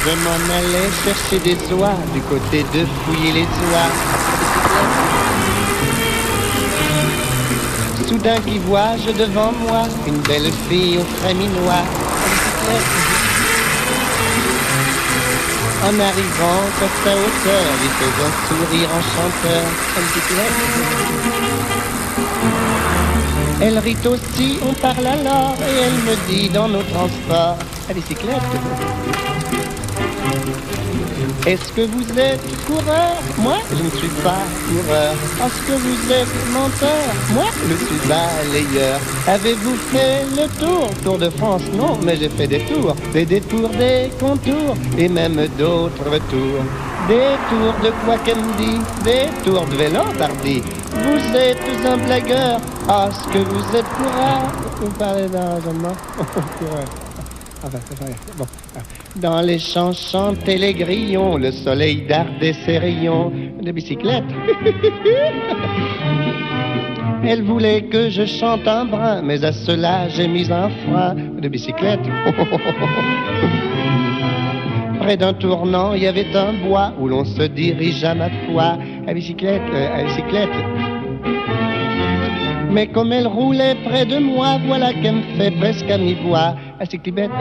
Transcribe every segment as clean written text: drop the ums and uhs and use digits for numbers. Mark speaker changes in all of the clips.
Speaker 1: Je m'en allais chercher des oies du côté de Fouilly-les-Oies. Soudain qui vois-je devant moi une belle fille au frais minois. En arrivant à sa hauteur, lui faisant sourire enchanteur. Elle rit aussi, on parle alors, et elle me dit dans nos transports, à bicyclette. Est-ce que vous êtes coureur? Moi, je ne suis pas coureur. Est-ce que vous êtes menteur? Moi, je suis balayeur. Avez-vous fait le tour de France? Non, mais j'ai fait des tours, des détours, des contours, et même d'autres tours. Des tours de quoi qu'elle me dit, des tours de vélo tardi. Vous êtes un blagueur. Est-ce que vous êtes coureur? Vous parlez d'un raisonnement? Coureur. Enfin, c'est vrai. Bon. Dans les champs chantaient les grillons, le soleil dardait ses rayons de bicyclette. Elle voulait que je chante un brin, mais à cela j'ai mis un frein de bicyclette. Près d'un tournant, il y avait un bois où l'on se dirige à ma foi à bicyclette, à bicyclette. Mais comme elle roulait près de moi, voilà qu'elle me fait presque à mi-voix à bicyclette,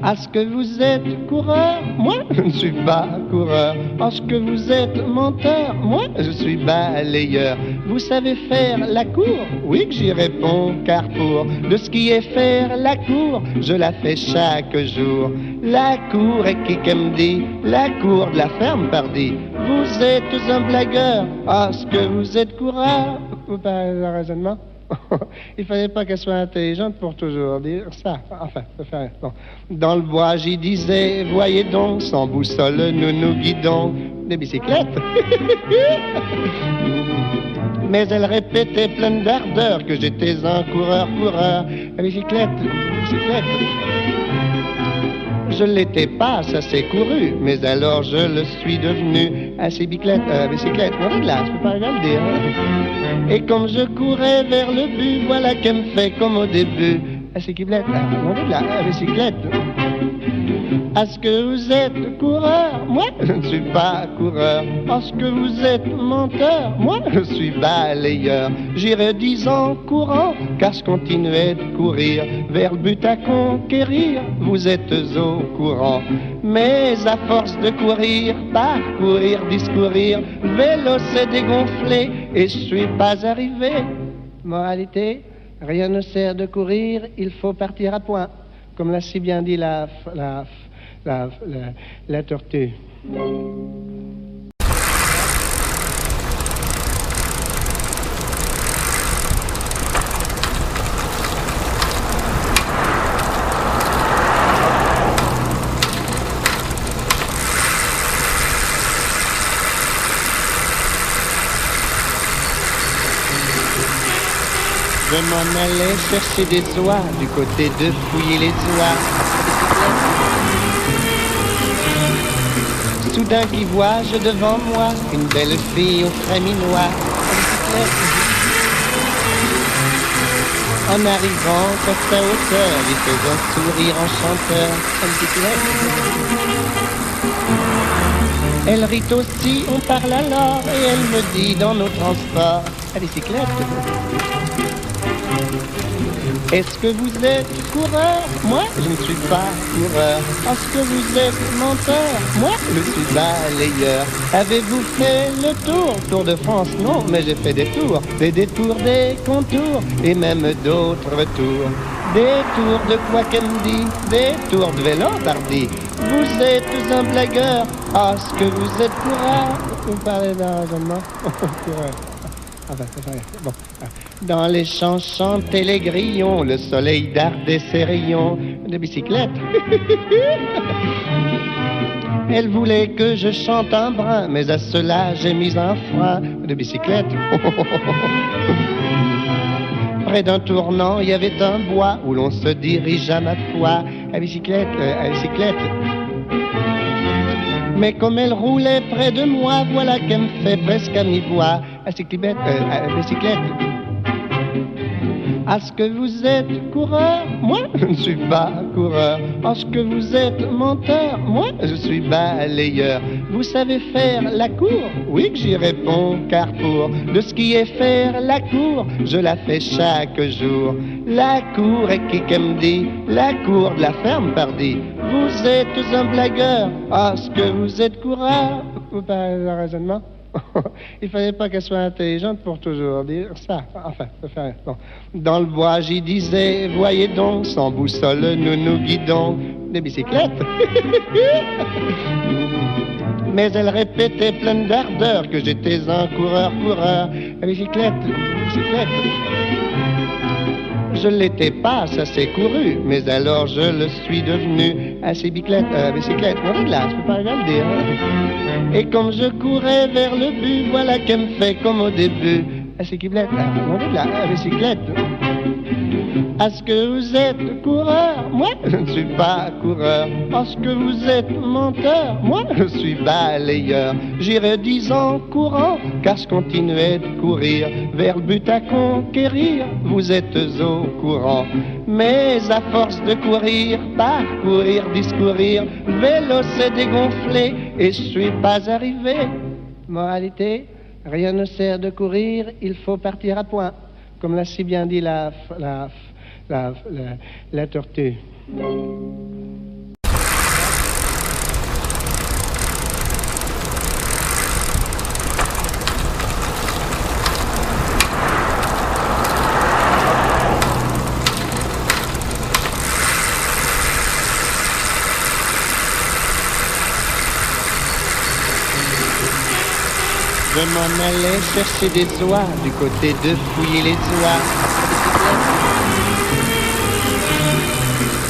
Speaker 1: Est-ce que vous êtes coureur? Moi, je ne suis pas coureur. Est-ce que vous êtes menteur? Moi, je suis balayeur. Vous savez faire la cour? Oui que j'y réponds, car pour de ce qui est faire la cour, je la fais chaque jour. La cour est qui qu'elle me dit? La cour de la ferme, pardi. Vous êtes un blagueur. Est-ce que vous êtes coureur? Vous parlez d'un raisonnement? Il fallait pas qu'elle soit intelligente pour toujours dire ça. Enfin, bon. Dans le bois, j'y disais, voyez donc, sans boussole, nous nous guidons. Des bicyclettes. Mais elle répétait pleine d'ardeur que j'étais un coureur. La bicyclette. Je l'étais pas, ça s'est couru, mais alors je le suis devenu. Assez bicyclette, on est de là, je peux pas le dire. Et comme je courais vers le but, voilà qu'elle me fait comme au début. Assez bicyclette, on est de là, bicyclette. Est-ce que vous êtes coureur? Moi, je ne suis pas coureur. Est-ce que vous êtes menteur? Moi, je suis balayeur. J'irai 10 ans courant, car je continuais de courir vers le but à conquérir. Vous êtes au courant. Mais à force de courir, parcourir, discourir, le vélo s'est dégonflé et je suis pas arrivé. Moralité, rien ne sert de courir, il faut partir à point. Comme l'a si bien dit la tortue. Je m'en allais chercher des oies du côté de Fouilly-les-Oies. Soudain qui vois-je devant moi une belle fille au frais minois. En arrivant à sa hauteur, lui faisant sourire enchanteur. Elle rit aussi, on parle alors, et elle me dit dans nos transports à bicyclette. Est-ce que vous êtes coureur? Moi, je ne suis pas coureur. Est-ce que vous êtes menteur? Moi, je suis balayeur. Avez-vous fait le tour de France? Non, mais j'ai fait des tours, des détours, des contours, et même d'autres tours. Des tours de quoi qu'elle me dit, des tours de vélo tardi. Vous êtes un blagueur. Est-ce que vous êtes coureur? Vous parlez d'un raisonnement? Coureur. Enfin, c'est vrai. Bon. Dans les champs chantaient les grillons, le soleil dardait ses rayons de bicyclette. Elle voulait que je chante un brin, mais à cela j'ai mis un frein de bicyclette. Près d'un tournant, il y avait un bois où l'on se dirige à ma foi à bicyclette, Mais comme elle roulait près de moi, voilà qu'elle me fait presque à mi-voix à bicyclette. Est-ce que vous êtes coureur? Moi, je ne suis pas coureur. Est-ce que vous êtes menteur? Moi, je suis balayeur. Vous savez faire la cour? Oui que j'y réponds, car pour de ce qui est faire la cour, je la fais chaque jour. La cour est qui me dit, la cour de la ferme pardi. Vous êtes un blagueur. Est-ce que vous êtes coureur? Ou pas un raisonnement? Il fallait pas qu'elle soit intelligente pour toujours dire ça. Enfin, ça fait rien. Bon. Dans le bois, j'y disais, voyez donc, sans boussole, nous nous guidons. Des bicyclettes. Mais elle répétait pleine d'ardeur que j'étais un coureur. La bicyclette. Je l'étais pas, ça s'est couru, mais alors je le suis devenu. Assez bicyclette, on est là, je peux pas le dire. Et comme je courais vers le but, voilà qu'elle me fait comme au début. Assez bicyclette, on est là, bicyclette. Est-ce que vous êtes coureur? Moi, je ne suis pas coureur. Est-ce que vous êtes menteur? Moi, je suis balayeur. J'irai 10 ans courant, car je continuais de courir vers le but à conquérir. Vous êtes au courant. Mais à force de courir, parcourir, discourir, le vélo s'est dégonflé et je suis pas arrivé. Moralité, rien ne sert de courir, il faut partir à point. Comme l'a si bien dit la tortue. Je m'en allais chercher des oies du côté de fouiller les oies.